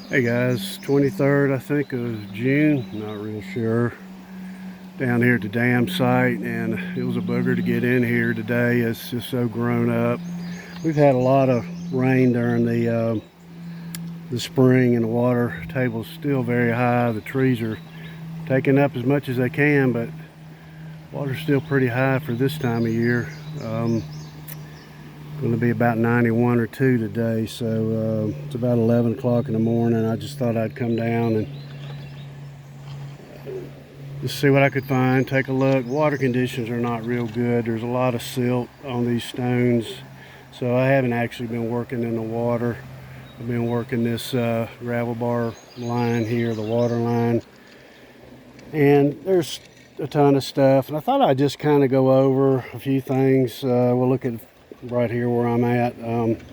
Hey guys, 23rd I think of June, not real sure. Down here at the dam site, and it was a booger to get in here today. It's just so grown up. We've had a lot of rain during the spring, and the water table's still very high. The trees are taking up as much as they can, but water's still pretty high for this time of year. Going to be about 91 or 2 today, so it's about 11 o'clock in the morning. I just thought I'd come down and just see what I could find, take a look. Water conditions are not real good. There's a lot of silt on these stones, so I haven't actually been working in the water. I've been working this gravel bar line here, the water line, and there's a ton of stuff, and I thought I'd just kind of go over a few things. We'll look at right here where I'm at, and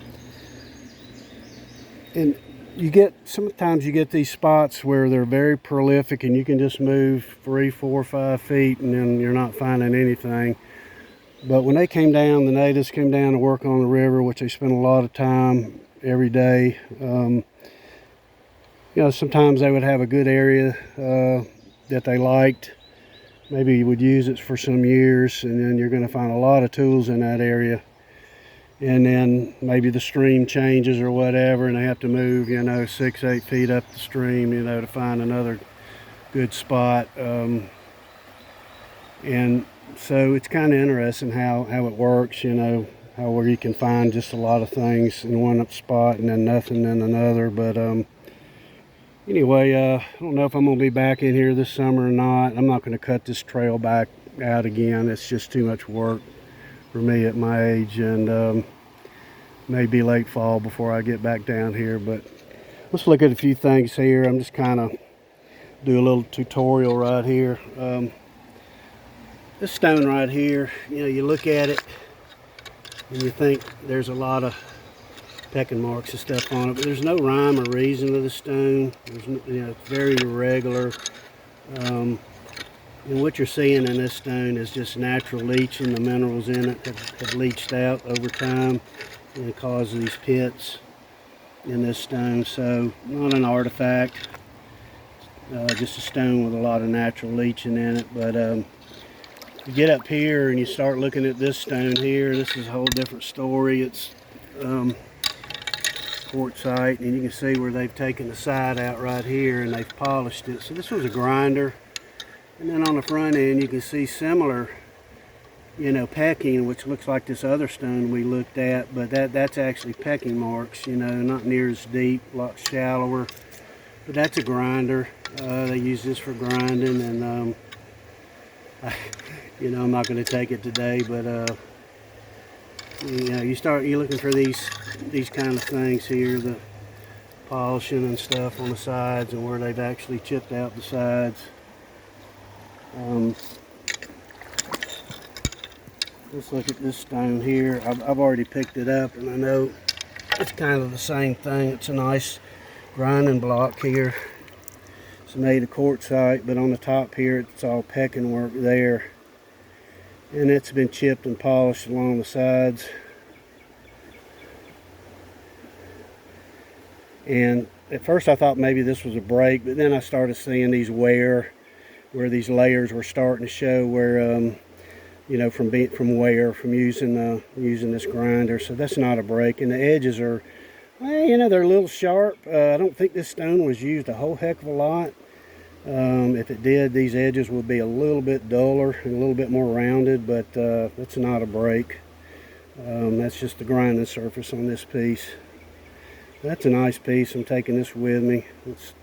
sometimes you get these spots where they're very prolific and you can just move 3, 4, 5 feet and then you're not finding anything. But when they came down, the natives came down to work on the river, which they spent a lot of time every day. Sometimes they would have a good area that they liked. Maybe you would use it for some years, and then you're going to find a lot of tools in that area. And then maybe the stream changes or whatever, and they have to move, 6, 8 feet up the stream, to find another good spot. And so it's kind of interesting how it works, how where you can find just a lot of things in one spot and then nothing in another. But anyway, I don't know if I'm going to be back in here this summer or not. I'm not going to cut this trail back out again. It's just too much work for me at my age, and maybe late fall before I get back down here. But let's look at a few things here. I'm just kind of do a little tutorial right here. This stone right here, you look at it and you think there's a lot of pecking marks and stuff on it, but there's no rhyme or reason to the stone. There's it's very irregular. And what you're seeing in this stone is just natural leaching. The minerals in it have leached out over time, and it causes these pits in this stone. So not an artifact, just a stone with a lot of natural leaching in it. But you get up here and you start looking at this stone here. This is a whole different story. It's quartzite, and you can see where they've taken the side out right here and they've polished it. So this was a grinder. And then on the front end, you can see similar, pecking, which looks like this other stone we looked at, but that's actually pecking marks, not near as deep, a lot shallower. But that's a grinder. They use this for grinding, and I'm not going to take it today, but you're looking for these kind of things here, the polishing and stuff on the sides and where they've actually chipped out the sides. Let's look at this stone here. I've already picked it up, and I know it's kind of the same thing. It's a nice grinding block here. It's made of quartzite, but on the top here it's all pecking work there, and it's been chipped and polished along the sides. And at first I thought maybe this was a break, but then I started seeing these where these layers were starting to show where from using this grinder. So that's not a break, and the edges are, they're a little sharp. I don't think this stone was used a whole heck of a lot. If it did, these edges would be a little bit duller and a little bit more rounded, but that's not a break. That's just the grinding surface on this piece. That's a nice piece. I'm taking this with me. It's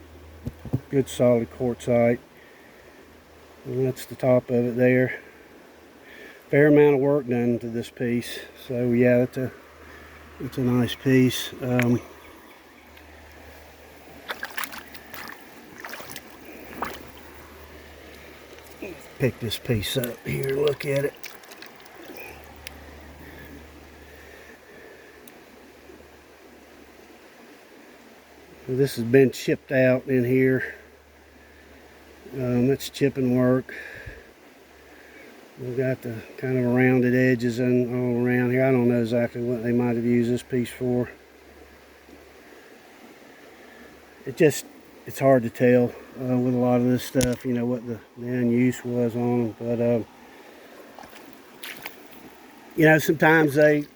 good solid quartzite. And that's the top of it there. Fair amount of work done to this piece. So yeah, it's a nice piece. Pick this piece up here, look at it. This has been chipped out in here. That's chipping work. We've got the kind of rounded edges and all around here. I don't know exactly what they might have used this piece for. it's hard to tell with a lot of this stuff, you know, what the end use was on them. But you know, sometimes they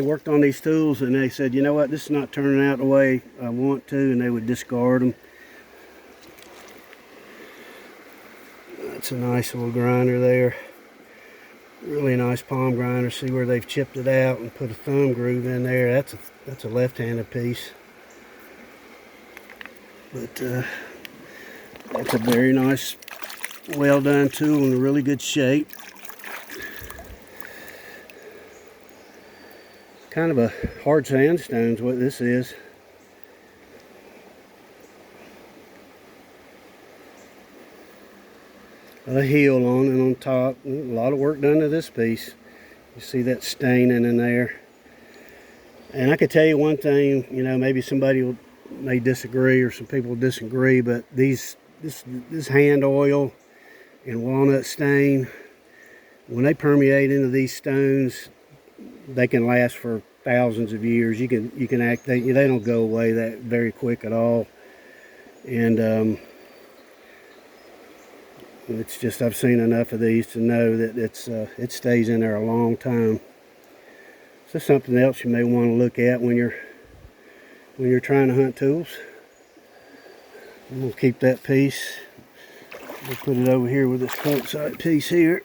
worked on these tools and they said, you know what, this is not turning out the way I want to, and they would discard them. That's a nice little grinder there. Really nice palm grinder. See where they've chipped it out and put a thumb groove in there. That's a left-handed piece. But that's a very nice, well done tool in really good shape. Kind of a hard sandstone is what this is. A heel on and on top. A lot of work done to this piece. You see that staining in there. And I could tell you one thing, you know, maybe somebody may disagree or some people disagree, but this hand oil and walnut stain, when they permeate into these stones, they can last for thousands of years. They don't go away that very quick at all. And it's just, I've seen enough of these to know that it stays in there a long time. So something else you may want to look at when you're trying to hunt tools. We'll keep that piece. We'll put it over here with this quartzite piece here,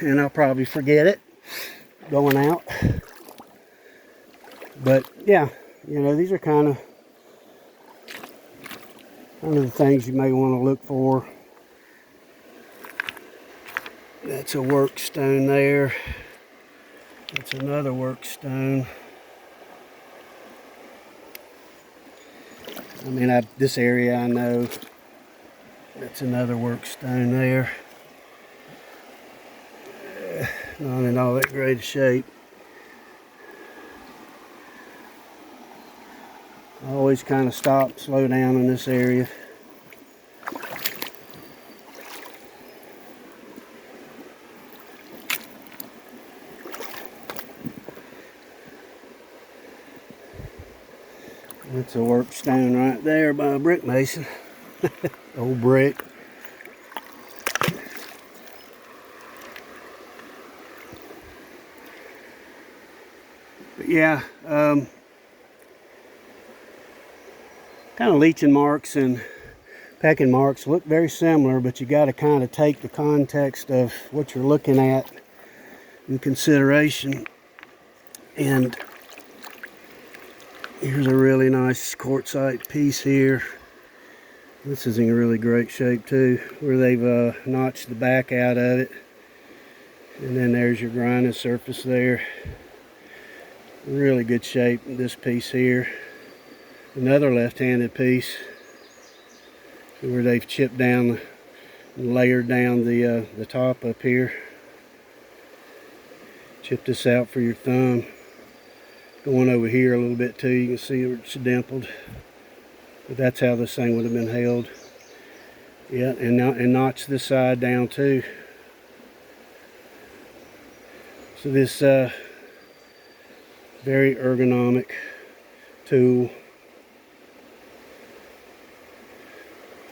and I'll probably forget it going out. But yeah, you know, these are kind of the things you may want to look for. That's a work stone there. That's another work stone. I mean, this area I know. That's another work stone there. Not in all that great a shape. I always kind of stop, slow down in this area. That's a work stone right there by a brick mason. Old brick. But yeah, kind of leaching marks and pecking marks look very similar, but you got to kind of take the context of what you're looking at in consideration. And here's a really nice quartzite piece here. This is in really great shape too, where they've notched the back out of it. And then there's your grinding surface there. Really good shape, this piece here. Another left-handed piece where they've chipped down and layered down the top up here. Chip this out for your thumb. Going over here a little bit too, you can see it's dimpled. But that's how this thing would have been held. Yeah, and notch this side down too. So this very ergonomic tool.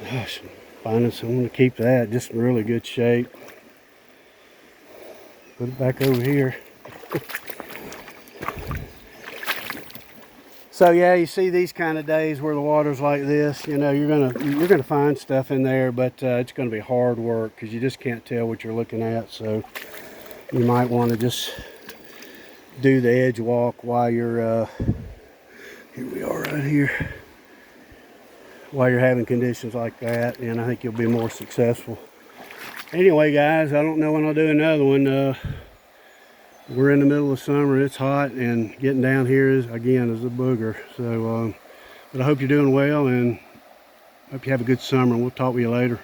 Gosh, I'm going to keep that. Just in really good shape. Put it back over here. So yeah, you see these kind of days where the water's like this, you know, you're gonna find stuff in there, but it's gonna be hard work because you just can't tell what you're looking at. So you might want to just do the edge walk while you're here we are right here, while you're having conditions like that, and I think you'll be more successful. Anyway, guys, I don't know when I'll do another one. We're in the middle of summer, it's hot, and getting down here is a booger. So but I hope you're doing well, and hope you have a good summer, and we'll talk with you later.